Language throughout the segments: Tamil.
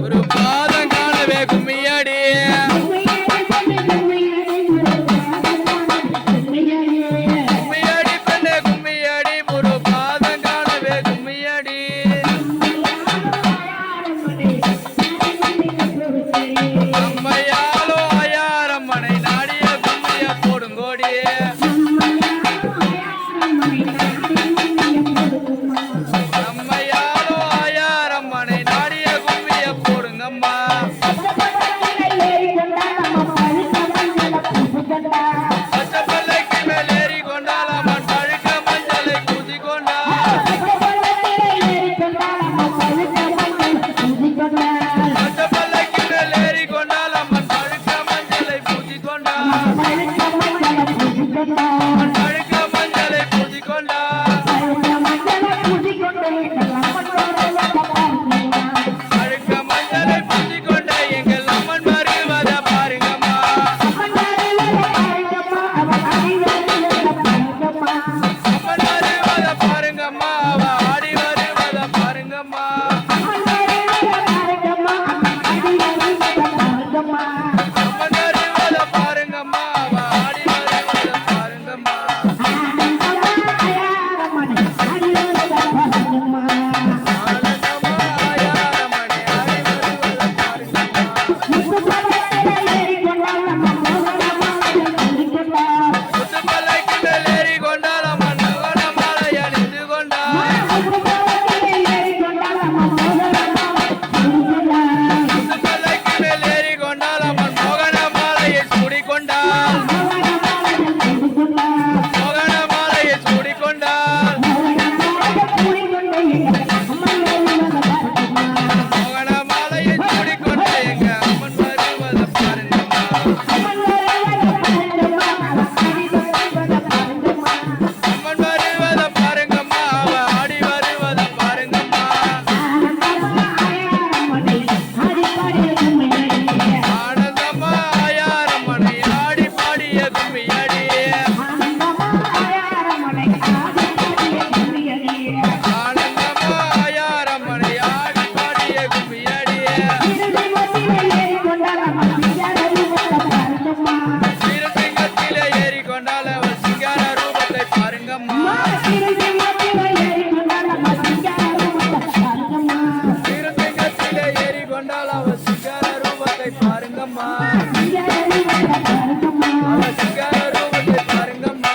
ஒரு பாதம் காணவே கும்மியடி கும்மியடி பெண்ணே கும்மியடி ஒரு பாதம் காணவே கும்மியடி அம்மையாலோ ஆயாரம்மனை நாடிய கும்மிய போடுங்கோடி அம்மையாலோ ஆயாரம்மனை நாடிய கும்மிய போடுங்கம்மா பச்சப்பல்லைக்கு மேல் ஏறி கொண்டால் அம்மன் பழுக்க மஞ்சளை பூசி கொண்டாள் பச்சப்பல்லைக்கு மேல் ஏறி கொண்டால் அம்மன் பழுக்க மஞ்சளை பூசி கொண்டாள் பழுக்க மஞ்சளை பூசி கொண்டாள் பழுக்க மஞ்சளை பூசி கொண்ட எங்கள் அம்மன் வருவத பாருங்கம்மா அம்மன் வருவத பாருங்கம்மா அவ ஆடி வருவத பாருங்கம்மா அம்மன் வருவத பாருங்கம்மா அவ ஆடி வருவத பாருங்கம்மா ஆனந்தமா ஆயாரமணி ஆடி வருவத பாருங்கம்மா முத்துப்பல்லைக்கு மேல் ஏறி கொண்டால் அம்மன் மகன மாலை அணிந்து கொண்டாள் முத்துப்பல்லைக்கு மேல் ஏறி கொண்டால் அம்மன் மோகன மாலையை சூடிக்கொண்டாள் மோகன மாலையை சூடிக்கொண்டாள் மோகன மாலையை சூடிக்கொண்ட எங்க அம்மன் வருவத பாருங்கம்மா அம்மன் வருவத பாருங்கம்மா அவ ஆடி வருவத பாருங்கம்மா ஆனந்தமா ஆயாரம்மனை ஆடி பாடிய கும்மியடி ஆனந்தமா ஆயாரம்மனை ஆடி பாடிய கும்மியடி சீரசிங்கத்திலே ஏறி கொண்டால் அவள் சிங்கார ரூபத்தை பாருங்கம்மா சீரசிங்கத்திலே ஏறி கொண்டால் அவள் சிங்கார ரூபத்தை பாருங்கம்மா அவள் சிங்கார ரூபத்தை பாருங்கம்மா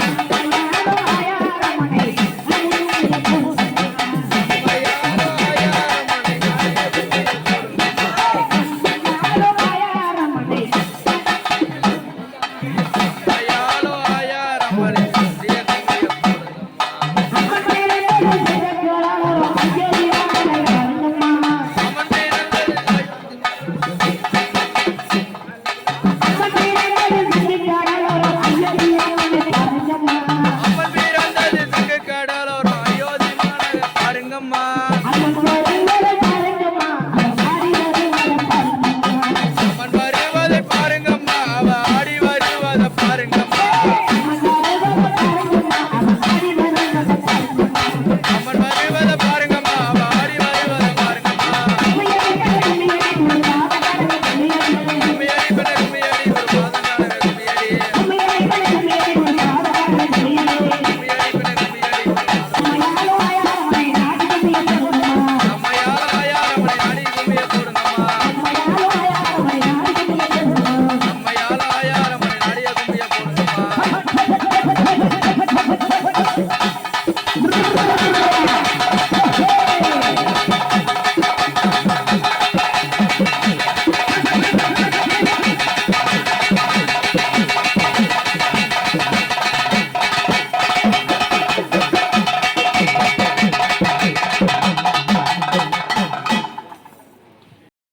அம்மையாரோ ஆயாரம்மனை அம்மையாலோ ஆயாரம்மனை சிறிய கும்மிய போடுங்கம்மா அம்மன் பிறந்தது சங்க கடலோர அயோத்தி மாநகர் பாருங்கம்மா அம்மன் வருவதை பாருங்கம்மா அவ ஆடி வருவத பாருங்கம்மா அம்மன் வருவத பாருங்கம்மா அவ ஆடி வருவத பாருங்கம்மா கும்மியடி பெண்ணே கும்மியடி ஒரு பாதம் காணவே கும்மியடி கும்மியடி பெண்ணே கும்மியடி ஒரு பாதம் காணவே கும்மியடி